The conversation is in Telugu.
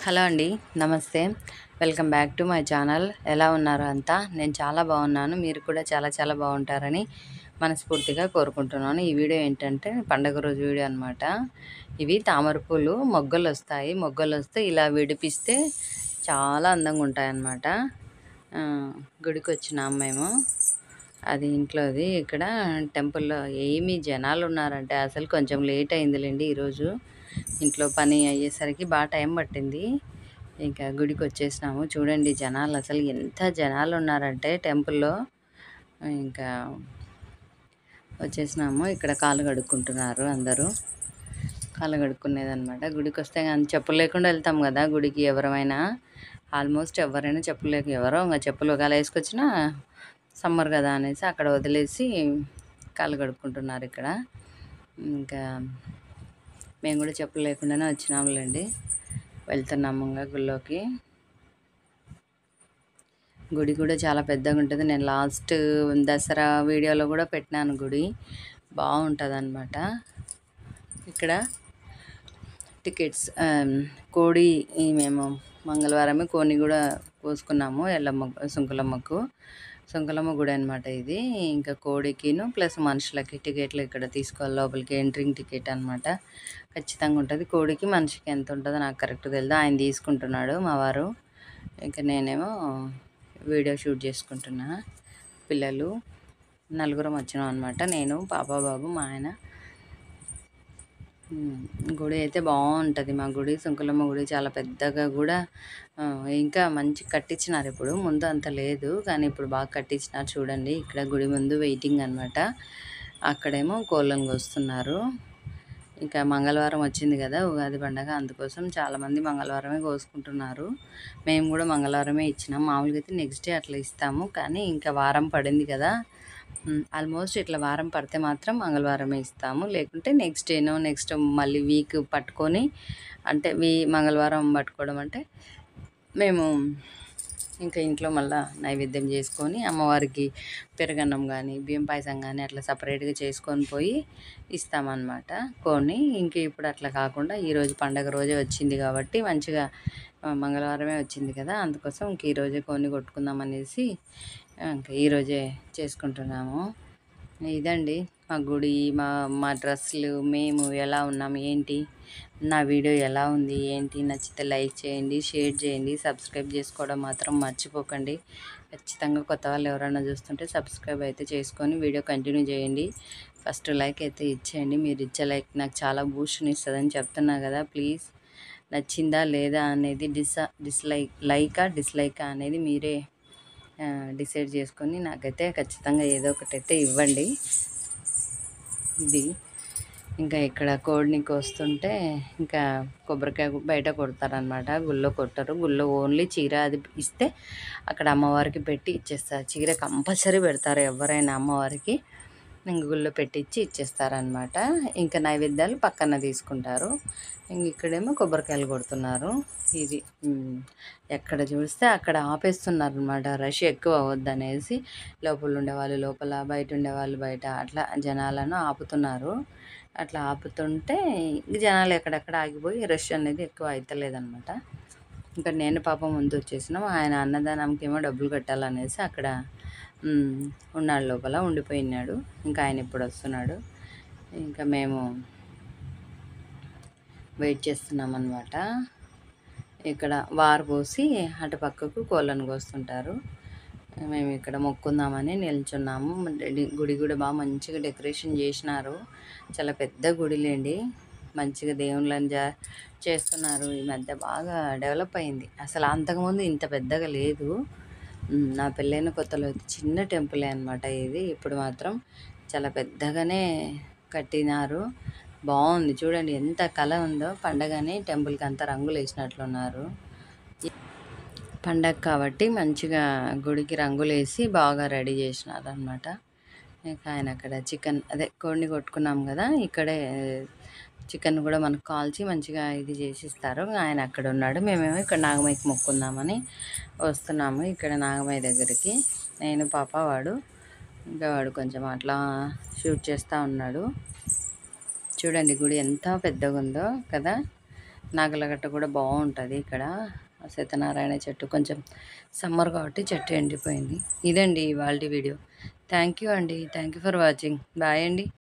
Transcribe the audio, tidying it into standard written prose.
హలో అండి. నమస్తే. Welcome back to my channel. ఎలా ఉన్నారు అంతా? నేను చాలా బాగున్నాను. మీరు కూడా చాలా చాలా బాగుంటారని మనస్ఫూర్తిగా కోరుకుంటున్నాను. ఈ వీడియో ఏంటంటే పండగ రోజు వీడియో అనమాట. ఇవి తామర పూలు మొగ్గలొస్తాయి. మొగ్గలొస్తే ఇలా విడిపిస్తే చాలా అందంగా ఉంటాయన్నమాట. గుడికొచ్చినాము మేము. అది ఇంట్లోది. ఇక్కడ టెంపుల్‌లో ఏమి జనాలున్నారంటే అసలు కొంచెం లేట్ అయిందిలెండి ఈరోజు. ఇంట్లో పని అయ్యేసరికి టైం పట్టింది. ఇంకా గుడికొచ్చేసినాము. చూడండి జనాలు అసలు ఎంత జనాలున్నారంటే టెంపుల్‌లో. ఇంకా వచ్చేసినాము. ఇక్కడ కాళ్ళు కడుక్కుంటున్నారు అందరూ. కాళ్ళు కడుక్కునేదనమాట. గుడికొస్తే గాని చెప్పులు లేకుండా వెళ్తాం గదా! గుడికి ఎవరమైనా. ఆల్మోస్ట్ ఎవరైనా ఎవరో ఇంగ చెప్పులు ఒకవేళ ఏసుకొచ్చినా సమ్మర్ గదా అనేసి అక్కడ వదిలేసి కాళ్ళు కడుక్కుంటున్నారు ఇక్కడ. ఇంకా మేము కూడా చెప్పులు లేకుండానే వచ్చినాములేండి. వెళ్తున్నాము ఇంకా గుళ్ళోకి. గుడి కూడా చాలా పెద్దగా ఉంటుంది. నేను లాస్ట్ దసరా వీడియోలో కూడా పెట్టినాను గుడి. బాగుంటుందన్నమాట. ఇక్కడ టికెట్స్ కోడి మేము మంగళవారమే కోడిని కూడా కోసుకున్నాము. సుంకులమ్మ గుడి అనమాట ఇది. ఇంకా కోడికిను ప్లస్ మనుషులకి టికెట్లు ఇక్కడ తీసుకోవాలి. లోపలికి ఎంట్రింగ్ టికెట్ అనమాట. ఖచ్చితంగా ఉంటుంది. కోడికి మనిషికి ఎంత ఉంటుందో నాకు కరెక్ట్ తెలియదు. ఆయన తీసుకుంటున్నాడు మా వారు. ఇంకా నేనేమో వీడియో షూట్ చేసుకుంటున్నా. పిల్లలు నలుగురం వచ్చినాం అనమాట. నేను, పాప, బాబు, మా ఆయన. గుడి అయితే బాగుంటుంది మా గుడి. సుంకులమ్మ గుడి చాలా పెద్దగా కూడా ఇంకా మంచి కట్టించినారు ఇప్పుడు. ముందు అంత లేదు కానీ ఇప్పుడు బాగా కట్టించినారు. చూడండి ఇక్కడ గుడి ముందు వెయిటింగ్ అనమాట. అక్కడేమో కోళ్ళను కోస్తున్నారు. ఇంకా మంగళవారం వచ్చింది కదా ఉగాది పండగ, అందుకోసం చాలామంది మంగళవారమే కోసుకుంటున్నారు. మేము కూడా మంగళవారమే ఇచ్చినాం. మామూలుగా అయితే నెక్స్ట్ డే అట్లా ఇస్తాము. కానీ ఇంకా వారం పడింది కదా, ఆల్మోస్ట్ ఇట్లా వారం పడితే మాత్రం మంగళవారమే ఇస్తాము. లేకుంటే నెక్స్ట్ డేనో నెక్స్ట్ మళ్ళీ వీక్ పట్టుకొని, అంటే మంగళవారం పట్టుకోవడం అంటే మేము ఇంకా ఇంట్లో మళ్ళీ నైవేద్యం చేసుకొని అమ్మవారికి పెరుగన్నం కానీ బియ్యం పాయసం కానీ అట్లా సపరేట్గా చేసుకొని పోయి ఇస్తామన్నమాట కోడిని. ఇంక ఇప్పుడు అట్లా కాకుండా ఈరోజు పండగ రోజే వచ్చింది కాబట్టి మంచిగా మంగళవారమే వచ్చింది కదా, అందుకోసం ఇంక ఈరోజే కోడిని కొట్టుకుందాం అనేసి ఇంకా ఈరోజే చేసుకుంటున్నాము. ఇదండి మా గుడి, మా డ్రెస్సులు, మేము ఎలా ఉన్నాము ఏంటి, నా వీడియో ఎలా ఉంది ఏంటి, నచ్చితే లైక్ చేయండి, షేర్ చేయండి, సబ్స్క్రైబ్ చేసుకోవడం మాత్రం మర్చిపోకండి. ఖచ్చితంగా కొత్త వాళ్ళు ఎవరైనా చూస్తుంటే సబ్స్క్రైబ్ అయితే చేసుకొని వీడియో కంటిన్యూ చేయండి. ఫస్ట్ లైక్ అయితే ఇచ్చేయండి. మీరు ఇచ్చే లైక్ నాకు చాలా బూస్ట్ని ఇస్తుందని చెప్తున్నా కదా. ప్లీజ్ నచ్చిందా లేదా అనేది డిస్లైకా అనేది మీరే డిసైడ్ చేసుకొని నాకైతే ఖచ్చితంగా ఏదో ఒకటైతే ఇవ్వండి. ఇది ఇంకా ఇక్కడ కోడిని కోస్తుంటే ఇంకా కొబ్బరికాయ బయట కొడతారనమాట. గుళ్ళో కొట్టరు. గుళ్ళో ఓన్లీ చీర అది ఇస్తే అక్కడ అమ్మవారికి పెట్టి ఇచ్చేస్తారు. చీర కంపల్సరీ పెడతారు ఎవరైనా అమ్మవారికి. ఇంక గుళ్ళో పెట్టించి ఇచ్చేస్తారనమాట. ఇంకా నైవేద్యాలు పక్కన తీసుకుంటారు. ఇంక ఇక్కడేమో కొబ్బరికాయలు కొడుతున్నారు. ఇది ఎక్కడ చూస్తే అక్కడ ఆపేస్తున్నారు అనమాట. రష్ ఎక్కువ అవ్వద్దనేసి లోపల ఉండేవాళ్ళు లోపల, బయట ఉండేవాళ్ళు బయట, అట్లా జనాలను ఆపుతున్నారు. అట్లా ఆపుతుంటే జనాలు ఎక్కడెక్కడ ఆగిపోయి రష్ అనేది ఎక్కువ అవుతలేదన్నమాట. ఇంకా నేను పాప ముందు వచ్చేసినాం. ఆయన అన్నదానంకి ఏమో డబ్బులు కట్టాలనేసి అక్కడ ఉన్నాడు, లోపల ఉండిపోయినాడు. ఇంకా ఆయన ఇప్పుడు వస్తున్నాడు. ఇంకా మేము వెయిట్ చేస్తున్నాం అన్నమాట. ఇక్కడ వారు పోసి అటు పక్కకు కోళ్ళను కోస్తుంటారు. మేము ఇక్కడ మొక్కుందామని నిల్చున్నాము. గుడి కూడా బాగా మంచిగా డెకరేషన్ చేసినారు. చాలా పెద్ద గుడిలేండి. మంచిగా దేవుళ్ళని చేస్తున్నారు. ఈ మధ్య బాగా డెవలప్ అయింది. అసలు అంతకుముందు ఇంత పెద్దగా లేదు. నా పెళ్ళైన కొత్తలో అయితే చిన్న టెంపులే అనమాట ఇది. ఇప్పుడు మాత్రం చాలా పెద్దగానే కట్టినారు. బాగుంది చూడండి ఎంత కళ ఉందో. పండగని టెంపుల్కి అంతా రంగులు వేసినట్లున్నారు. పండగ కాబట్టి మంచిగా గుడికి రంగులు వేసి బాగా రెడీ చేసినారు అనమాట. ఇంకా ఆయన అక్కడ చికెన్ కోడిని కొట్టుకున్నాం కదా, ఇక్కడే చికెన్ కూడా మనకు కాల్చి మంచిగా ఇది చేసి ఇస్తారు. ఆయన అక్కడ ఉన్నాడు. మేమేమో ఇక్కడ నాగమయ్యకి మొక్కుందామని వస్తున్నాము. ఇక్కడ నాగమయ్య దగ్గరికి నేను, పాప, వాడు. ఇంకా వాడు కొంచెం అట్లా షూట్ చేస్తూ ఉన్నాడు. చూడండి గుడి ఎంత పెద్దగా ఉందో కదా. నాగలగట్ట కూడా బాగుంటుంది ఇక్కడ. సత్యనారాయణ చెట్టు కొంచెం సమ్మర్ కాబట్టి చెట్టు ఎండిపోయింది. ఇదండి ఇవాల్టి వీడియో. థ్యాంక్ యూ అండి. Thank you for watching. Bye అండి.